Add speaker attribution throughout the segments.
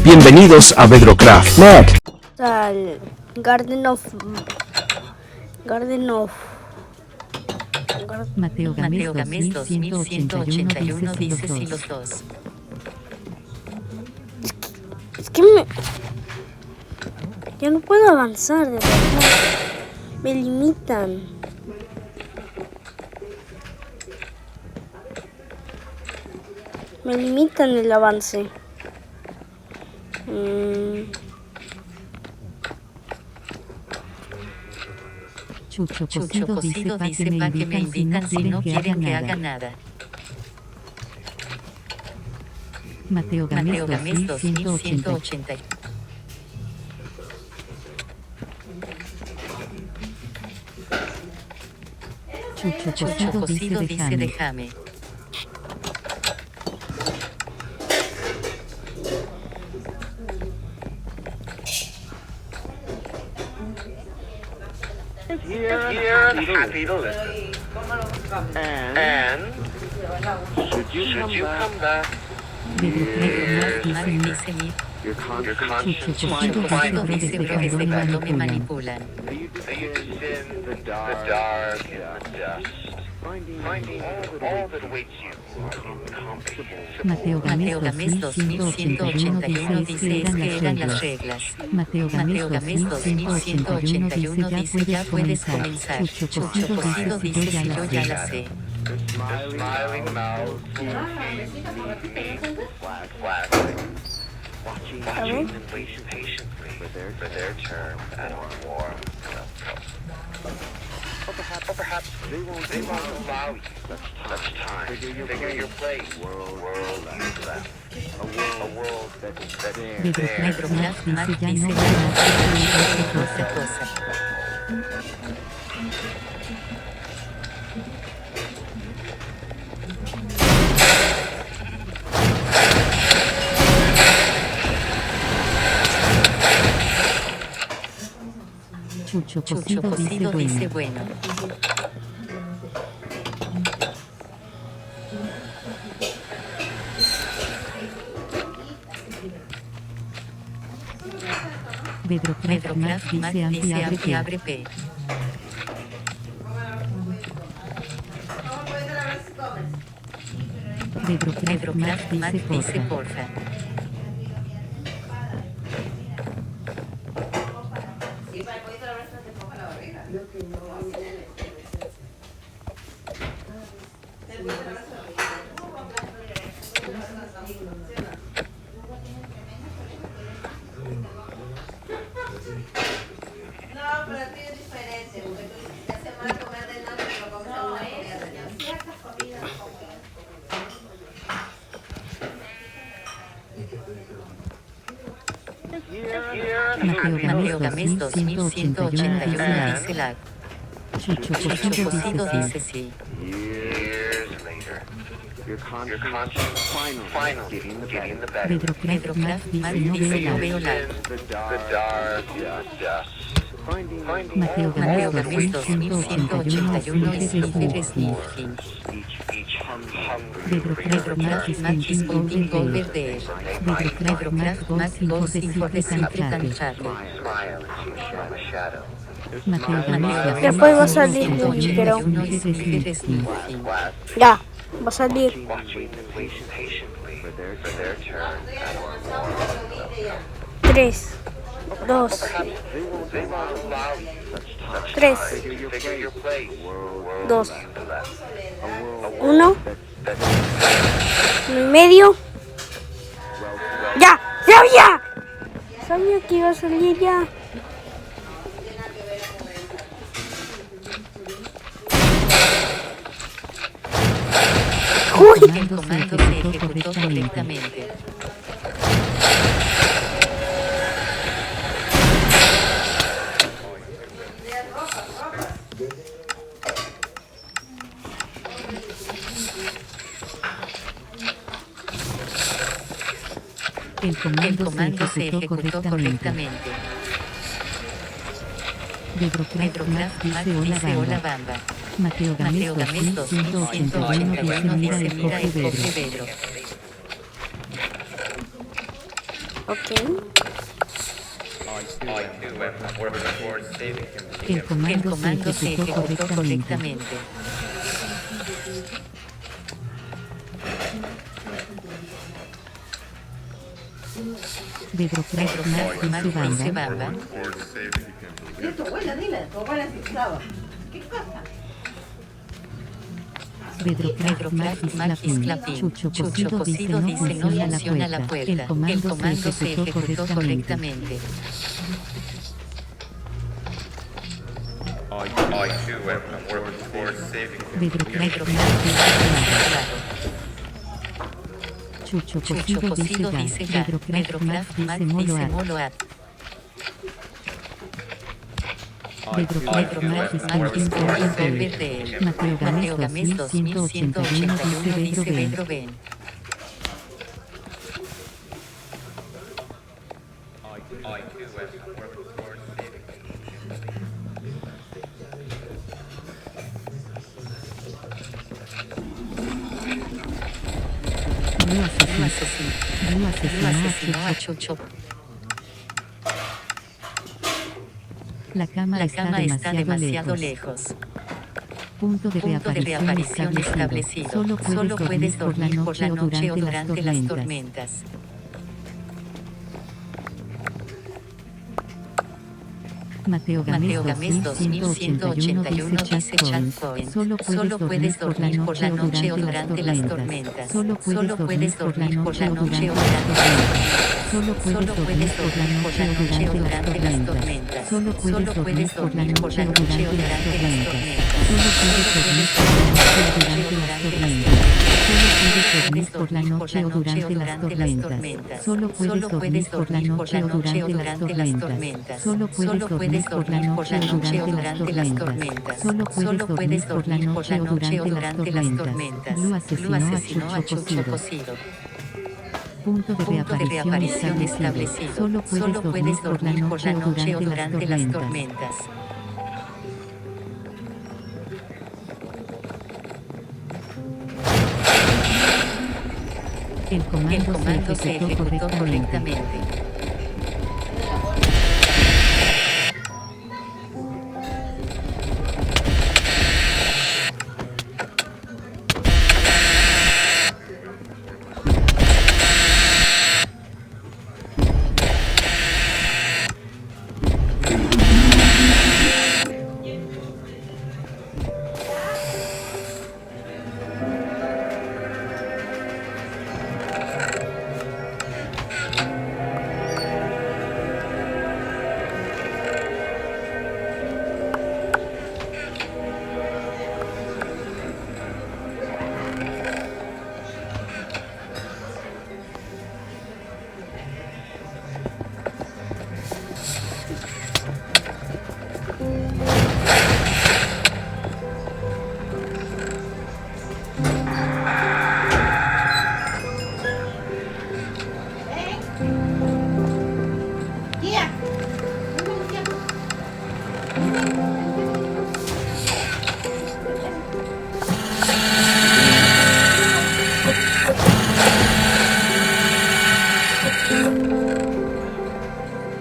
Speaker 1: Bienvenidos a Bedrocraft. Mac.
Speaker 2: Al Garden of
Speaker 3: Mateo Gámez 2181 dice si los dos.
Speaker 2: Es que ya no puedo avanzar, de verdad. Me limitan. Me limitan el avance.
Speaker 3: Chucho Cocido dice pa' que me invitan si no quieren que haga nada. Mateo Gámez 2180. Chucho Cocido dice déjame.
Speaker 4: Here and happy to listen. And should you come back, your conscience
Speaker 3: dice desde cuando me manipulan.
Speaker 4: They used to sin the dark and the dust, finding all that awaits you incomprehensible.
Speaker 3: Mateo Gámez 2181 dice eran las reglas. Mateo Gámez 2181 dice ya puedes comenzar. Chucho Cocido dice si yo ya la sé.
Speaker 4: The smiling mouths, flashing, watching and waiting patiently for their turn at a warm Or perhaps they won't allow you such time to figure your place. World left. A world that's there.
Speaker 3: Bedrocraft dice ya no van a hacer cosa. Chucho Cocido dice bueno. Bedrocraft dice abre P. Bedrocraft dice porfa. Mateo Gámez 2181 dice lag. Chucho Cocido dice sí.
Speaker 4: Years later, your conscience finally getting the better.
Speaker 3: Bedrocraft dice no veo lag.
Speaker 4: The dark dust.
Speaker 3: Mateo Gámez 2181 dice sniffing.
Speaker 4: Each hungry
Speaker 3: Bedrocraft is painting over there. Bedrocraft goes siempre canchate.
Speaker 4: smile as you shine a shadow.
Speaker 3: Mateo Gámez
Speaker 2: Después va a salir pero
Speaker 3: dice sniffing.
Speaker 2: ya, va a salir.
Speaker 4: Watching and waiting patiently for their turn at a warm
Speaker 2: 3, 2,
Speaker 4: They won't allow you such
Speaker 2: 3,
Speaker 4: time to figure your place. World
Speaker 2: 2,
Speaker 4: left.
Speaker 2: 1, en medio. ¡Ya! ¡Sabía! Sabía que iba a salir ya. ¡Uy!
Speaker 3: El comando se ejecutó correctamente. El comando se ejecutó correctamente. Bedrocraft dice hola bamba. Mateo Gámez 2181 dice mira el coge Pedro.
Speaker 2: Ok.
Speaker 3: El comando se ejecutó correctamente. Bedrocraft Max dice Bamba.
Speaker 5: Dile a tu abuela, tu abuela se usaba. ¿Qué cosa?
Speaker 3: Bedrocraft Max Clapin. Chucho Cocido dice no funciona la puerta. El comando se ejecutó correctamente. Bedrocraft Max dice Chucho Cocido dice ya. Bedrocraft Max dice Moloat. Bedrocraft Max dice Mateo Games 2181 dice Pedro Ben. Blue asesinó a Chucho. La cama está demasiado lejos. Punto de reaparición establecido. Solo puedes dormir por la noche o durante las tormentas. Mateo Games 2181 dice Checkpoint. Solo puedes dormir por la noche o durante las tormentas. Solo puedes dormir por la noche o durante las tormentas. Solo puedes dormir por la noche o durante las tormentas. Solo puedes dormir por la noche o durante las tormentas. Solo puedes dormir por la noche o durante las tormentas. Solo puedes dormir por la noche o durante las tormentas. Solo puedes dormir por la noche o durante las tormentas. Solo puedes dormir por la noche o durante las tormentas. Blue asesinó a Chucho Cocido. Punto de reaparición establecido. Solo puedes dormir por la noche o durante las tormentas. El comando se ejecutó correctamente.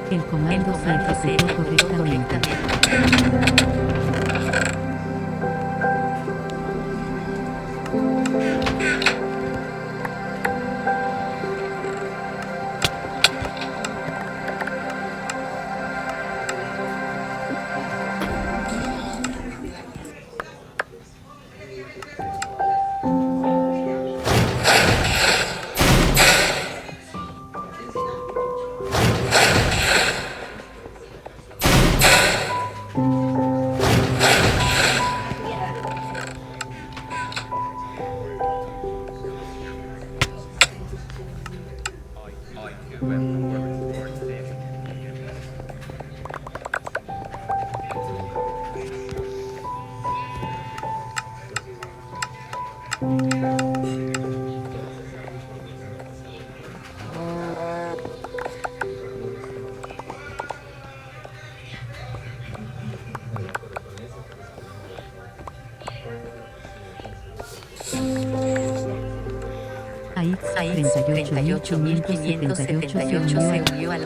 Speaker 3: El comando se ejecutó correctamente. AX 38.578 se unió al...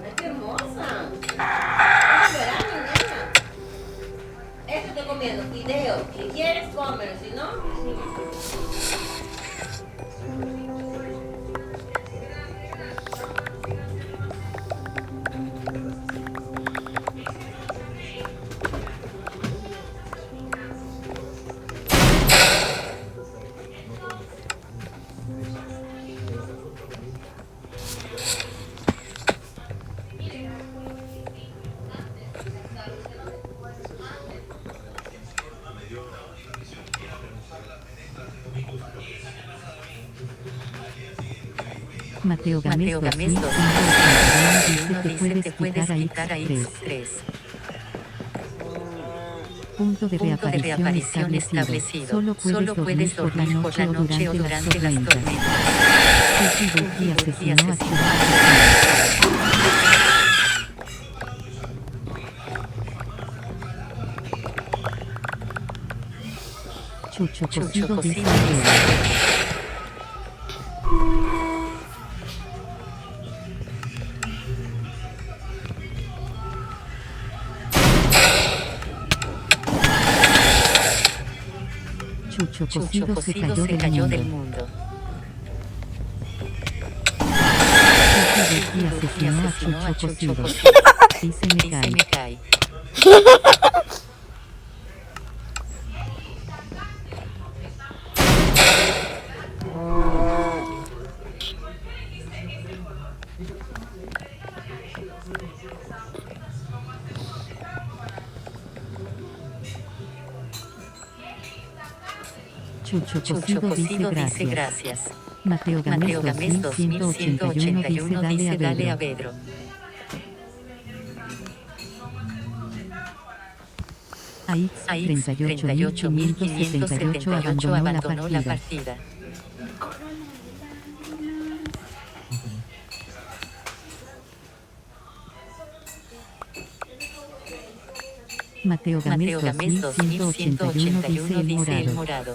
Speaker 5: Ay, qué hermosa. Es verano, nena. Eso estoy comiendo, fideo. Si quieres, cómelo. Si no,
Speaker 3: Mateo Gámez 2181 dice te puede explicar a X3. Punto de reaparición establecido. Solo puedes dormir por la noche o durante las tormentas. Buki asesinó a Chucho cocido dice Chucho cocido se cayó del mundo. Buki asesinó a Chucho cocido. Dice me cae. Chucho cocido dice gracias. Mateo Gámez 2181 dice dale a Pedro. AX 38.578 abandonó la partida. Mateo Gámez 2181 dice el morado.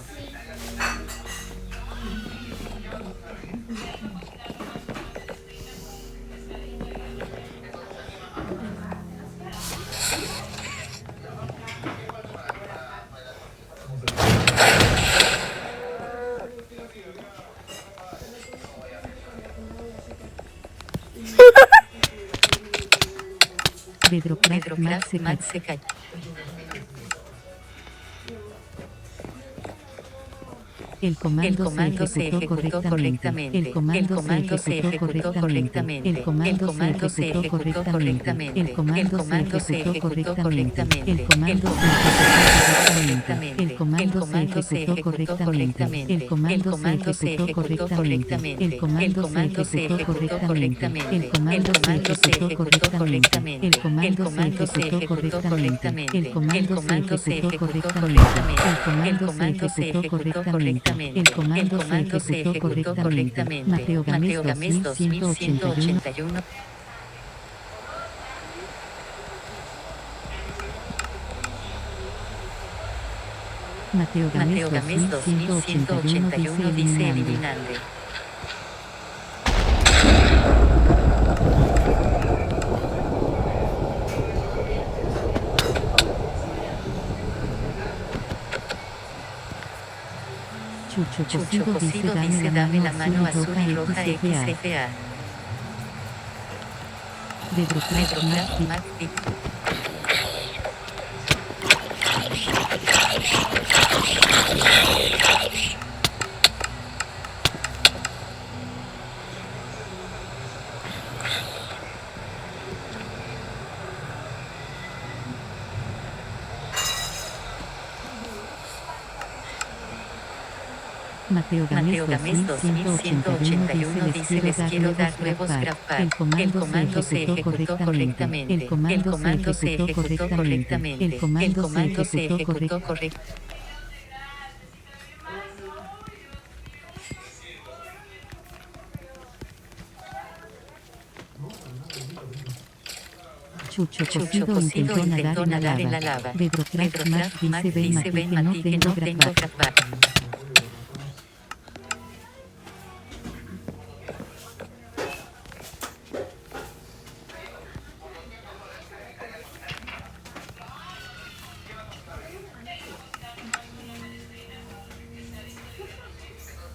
Speaker 3: Pedro Crack Max se cayó. El comando se ejecutó correctamente. El comando se ejecutó correctamente. El comando se ejecutó correctamente. El comando se ejecutó correctamente. El comando se ejecutó correctamente. El comando se ejecutó correctamente. El comando se ejecutó correctamente. El comando se ejecutó correctamente. El comando se ejecutó correctamente. El comando se ejecutó correctamente. El comando se ejecutó correctamente. El comando se ejecutó correctamente. Mateo Gámez 2181. Mateo Gámez 2181 dice eliminando. Chucho cocido dice dame la mano azul y roja XFA. Pedro Crack Mateo Gámez 2181 dice les quiero dar nuevos GraphPad. El comando se ejecutó correctamente. El comando se ejecutó correctamente. El comando se ejecutó correctamente. Chucho Cocido intentó nadar en la lava. Pedro Craft dice ven Mati que no tengo GraphPad.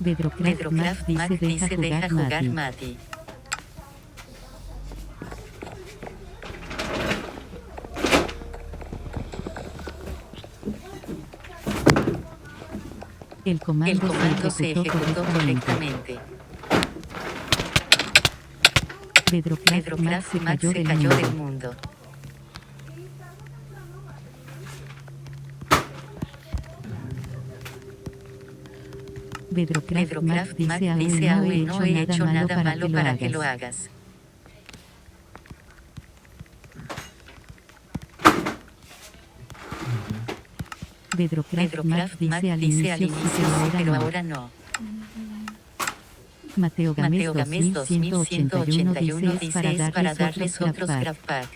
Speaker 3: Pedro Craft dice deja jugar Mati. El comando se ejecutó correctamente. Pedro Craft se cayó del mundo. Pedro Craft dice aún no he hecho nada malo para que lo hagas. Pedro Craft dice al inicio pero ahora no. Mateo Gámez 2181 dice es para darles otros GraphPad.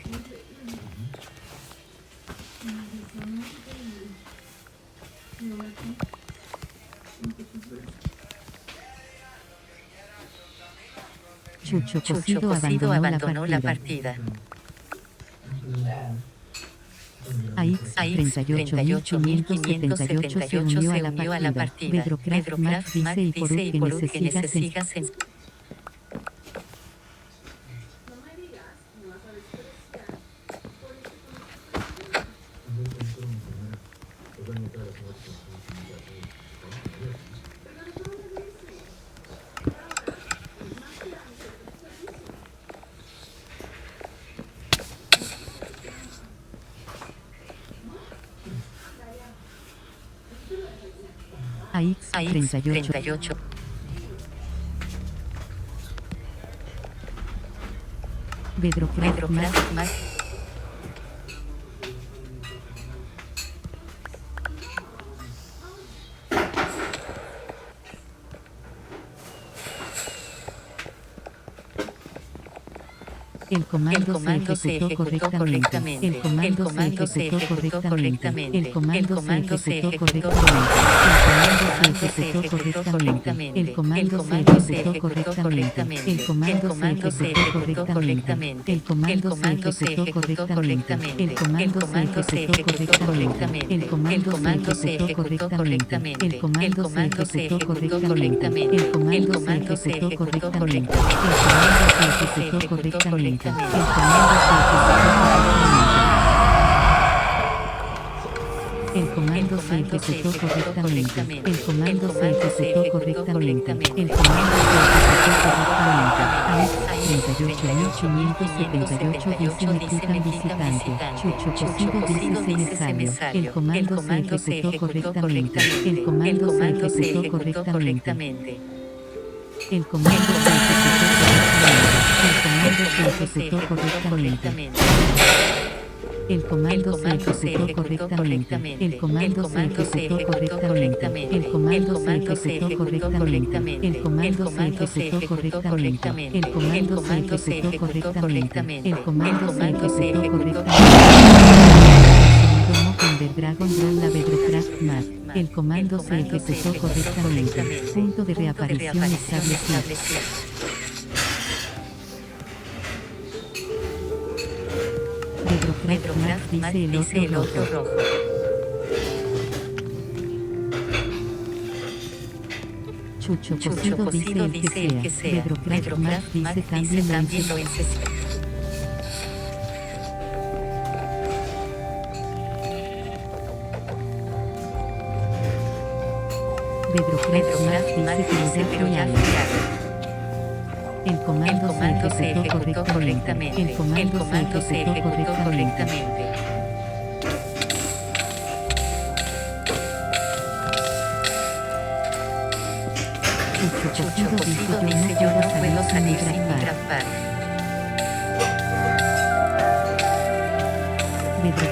Speaker 3: Chucho Cocido abandonó la partida. AX38578 se unió a la partida. Pedro Craft dice y por que necesitas en... AX38. Pedro Craft más. El comando se ejecutó correctamente. El comando se ejecutó correctamente. El comando se ejecutó correctamente. El comando se ejecutó correctamente. El comando se ejecutó correctamente. El comando se ejecutó correctamente. El comando se ejecutó correctamente. El comando se ejecutó correctamente. El comando se ejecutó correctamente. El comando se ejecutó correctamente. El comando se ejecutó correctamente. El comando se ejecutó correctamente. El comando se ejecutó correctamente. 38.578 dice me visitante. Chucho Cocido dice se salió. El comando se ejecutó correctamente. El comando se ejecutó correctamente. El comando se ejecutó correctamente. El comando se ejecutó correctamente. El comando se ejecutó correctamente. El comando se ejecutó correctamente. El comando se ejecutó correctamente. El comando se ejecutó correctamente. El comando se ejecutó correctamente. Dragon Ball la Pedro Craft Mat. El comando se ejecutó correctamente. Punto de reaparición establecido. Pedro Craft dice el otro rojo. Chucho Cocido dice el que sea. Pedro Craft dice también lo necesita. Pedro Craft dice pero ya el comando se ejecutó correctamente. El comando se ejecutó correctamente. Chucho Cocido dice yo no puedo salir sin mi grafar.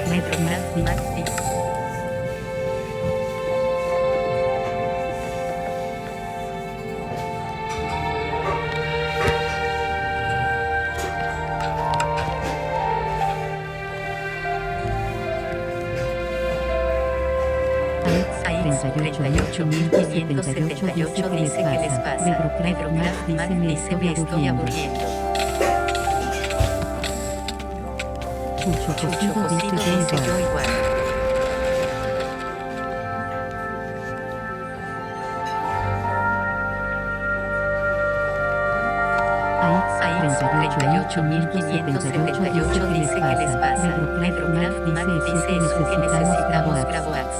Speaker 3: Pedro Maxi. Alex 38.578 dice que les pasa. Pedro Max dice me estoy aburriendo. Chucho Cocido dice yo igual. Aix 38.578 dice que les pasa. Pedro Max dice eso que necesitamos Graboax.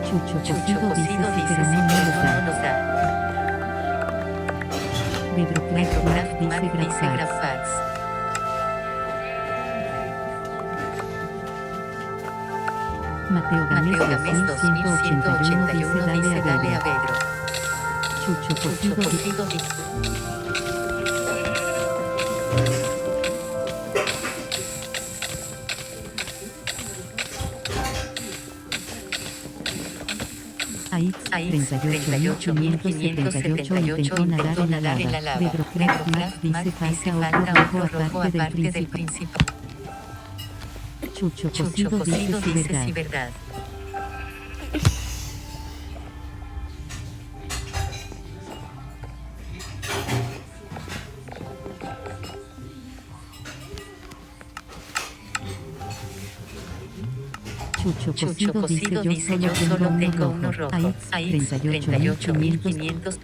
Speaker 3: Chucho Cocido dice pero no nos da. Pedro Max dice Grafax. Mateo Gámez 2181 dice dale a Pedro. Chucho Cocido dice. Aix 38.578 intentó nadar en la lava. Pedro Max dice falta otro rojo aparte del principal. Chucho Cocido dice sí verdad. Chucho Cocido dice yo solo tengo uno rojo. Aix 38.500.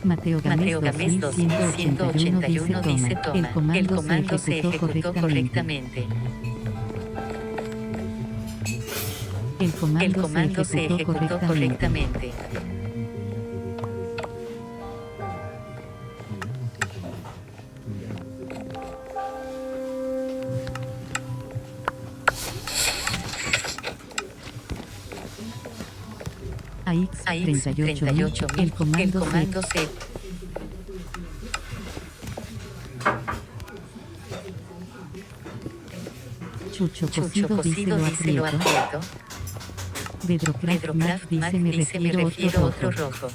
Speaker 3: Mateo Gámez 2181 dice toma. El comando se ejecutó correctamente. El comando se ejecutó correctamente. Aix 38. El comando se. Chucho Cocido dice lo aprieto. Pedro Max dice me refiero otro rojo.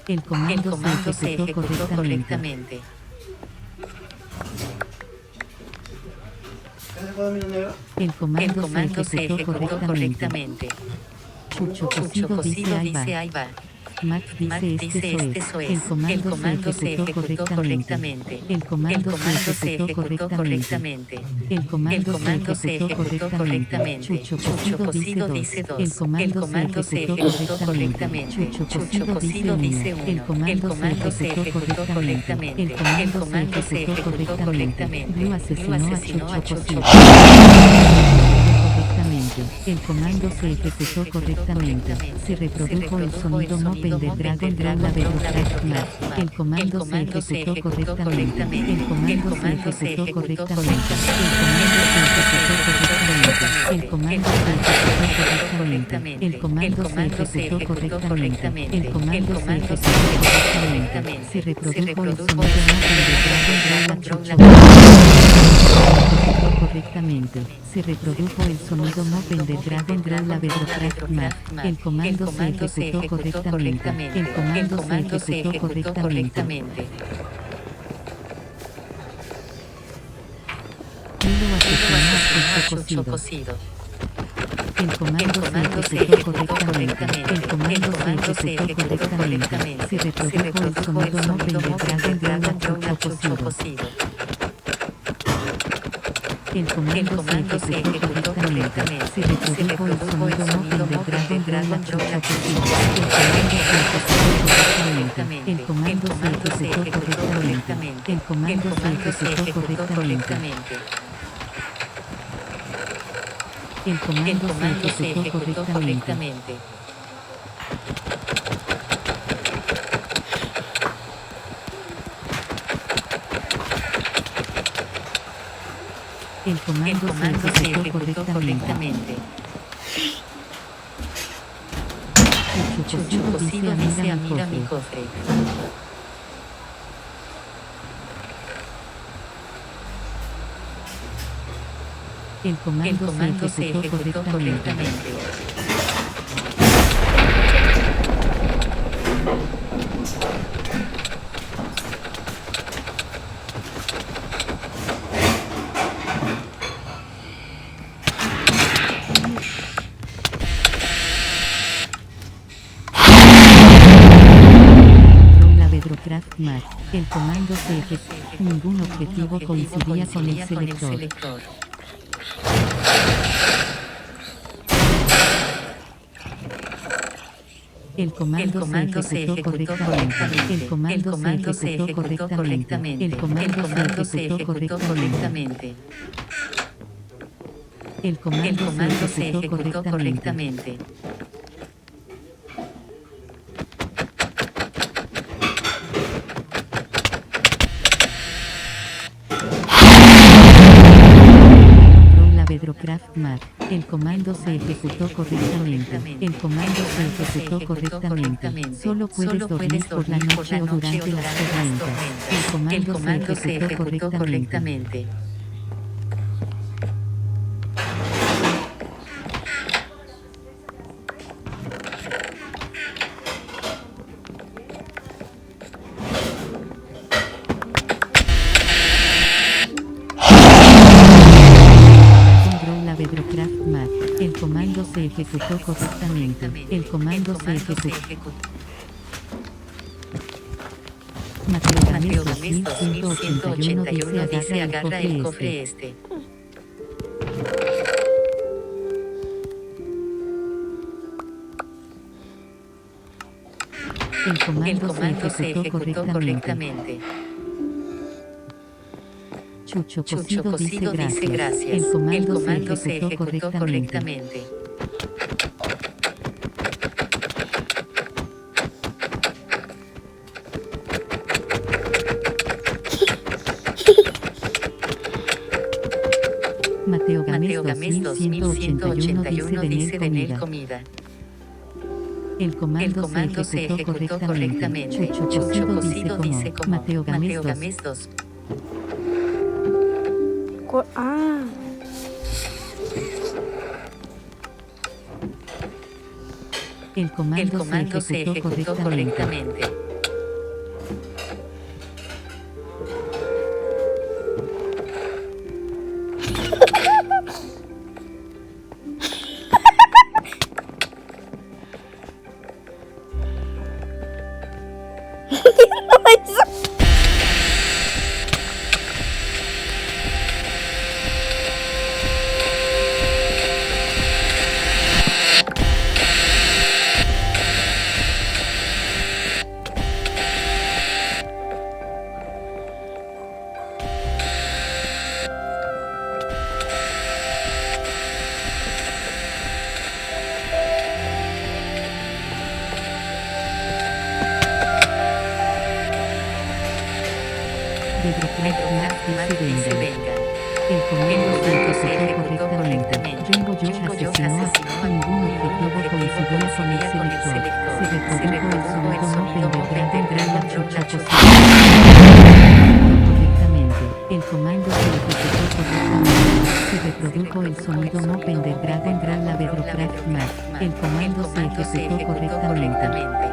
Speaker 3: El comando se ejecutó correctamente. El comando se ejecutó correctamente. Chucho Cocido dice ahí va. Max dice eso es. El comando se ejecutó correctamente. El comando se ejecutó correctamente. El comando se ejecutó correctamente. Chucho Cocido dice 2. El comando se ejecutó correctamente. Chucho Cocido dice 1. El comando se ejecutó correctamente. El comando se ejecutó correctamente. Blue asesinó a Chucho. El comando se ejecutó correctamente. Se reprodujo el sonido Moped de Dragon la velocidad. El comando se ejecutó correctamente. El comando se ejecutó correctamente. El comando se ejecutó correctamente. El comando se ejecutó correctamente. El comando se ejecutó correctamente. Se reprodujo el sonido Moped de Dragon correctamente. Se reprodujo el sonido Moped de Dragon la velocidad. El comando se ejecutó correctamente. El comando se ejecutó correctamente. Chucho Cocido. El comando se ejecutó correctamente. El comando se ejecutó correctamente. Se reprodujo el sonido Moped de Dragon la Chucho Cocido. El comando se ejecutó correctamente. Se reprodujo el sonido Moped de Dragon la Chucho Cocido. El comando se ejecutó correctamente. El comando se ejecutó correctamente. El comando se ejecutó correctamente. El comando se ejecutó correctamente. Chucho cocido dice mira mi cofre. El comando se ejecutó correctamente. Bedrocraft Mac. El comando se ejecutó. Ningún objetivo coincidía con el selector. El comando se ejecutó correctamente. El comando se ejecutó correctamente. El comando se ejecutó correctamente. El comando se ejecutó correctamente. Bedrocraft Mac. El comando se ejecutó correctamente. El comando se ejecutó correctamente. Solo puedes dormir por la noche o durante las tormentas. El comando se ejecutó correctamente. Bedrocraft Mac. El comando se ejecutó correctamente. El comando se ejecutó. Mateo Games 2181 dice agarra el cofre este. El comando se ejecutó correctamente. Chucho cocido dice gracias. El comando se ejecutó correctamente. Mateo Games 2181 dice tener comida. El comando se ejecutó correctamente. Chucho cocido dice como. Mateo Games 2. El comando se ejecutó correctamente. Dice venga. El comando se ejecutó correctamente. Jumbo Josh asesinó a ningún objetivo coincidía con el selector. Se reprodujo el sonido no tendrá la chucha correctamente. El comando se ejecutó correctamente. Se reprodujo el sonido no tendrá la Bedrocraft Mac. El comando se ejecutó correctamente.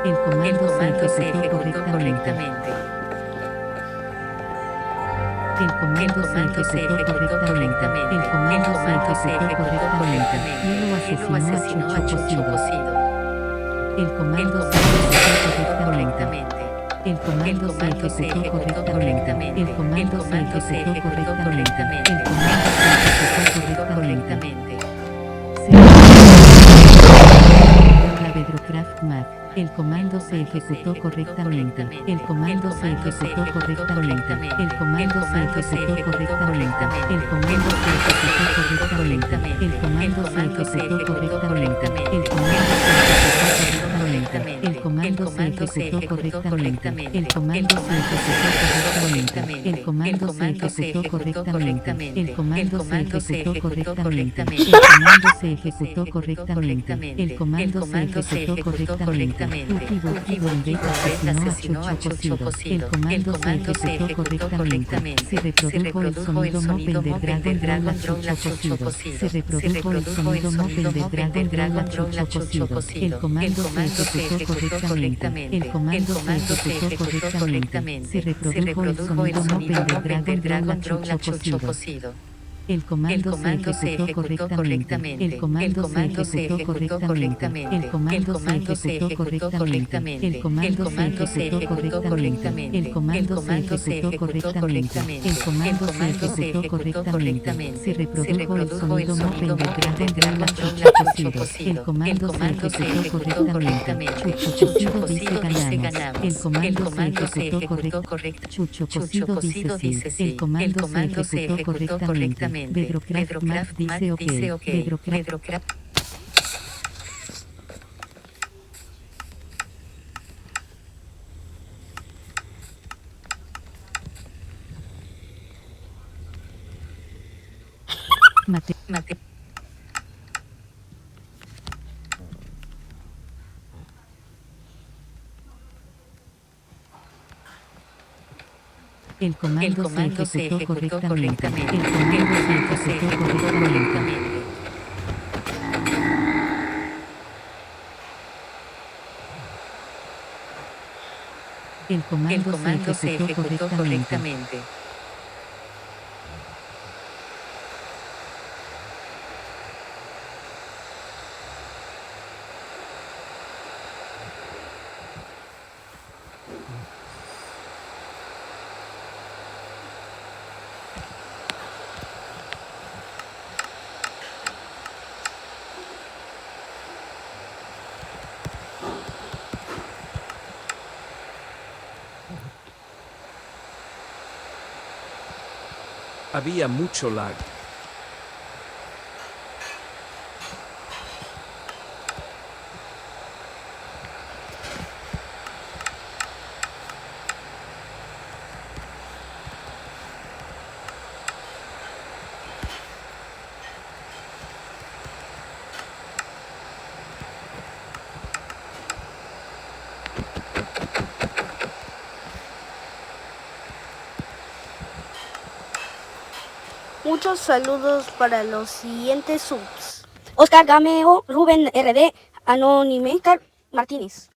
Speaker 3: El comando se ejecutó correctamente. El comando se ejecutó correctamente. El comando se ejecutó correctamente. Luego asesinó a Chucho cocido. El comando se ejecutó correctamente. El comando se ejecutó correctamente. El comando se ejecutó correctamente. El comando se ejecutó correctamente. La Bedrocraft Mac. El comando se ejecutó correctamente. El comando se ejecutó correctamente. El comando se ejecutó correctamente. El comando se ejecutó correctamente. El comando se ejecutó correctamente. El comando se ejecutó correctamente. correctamente. El comando se ejecutó correctamente. El comando se ejecutó correctamente. El comando se ejecutó correctamente. El comando se ejecutó correctamente. El comando se ejecutó correctamente. El comando se ejecutó correctamente. Tuki Buki Bombeta asesinó a Chucho Cocido. El comando se ejecutó correctamente. Se reprodujo el sonido Moped de Dragon Chucho Cocido. Se reprodujo el sonido Moped de Dragon Chucho Cocido. El comando se ejecutó correctamente. El comando se ejecutó correctamente. Se reprodujo el sonido Moped de Dragon Chucho Cocido. El comando se ejecutó correctamente. El comando se ejecutó correctamente. El comando se ejecutó correctamente. El comando se ejecutó correctamente. El comando se ejecutó correctamente. El comando se ejecutó correctamente. Se reprodujo el sonido Moped de Dragon Chucho Cocido. El comando se ejecutó correctamente. Chucho Cocido dice ganamos. El comando se ejecutó correctamente. Chucho Cocido dice sí. El comando se ejecutó correctamente. Bedrocraft dice ok. Bedrocraft. Mate. El comando se ejecutó correctamente. El comando se ejecutó correctamente. El comando se ejecutó correctamente.
Speaker 1: Había mucho lag.
Speaker 2: Muchos saludos para los siguientes subs: Oscar Gameo, Rubén RD, Anónime, Martínez.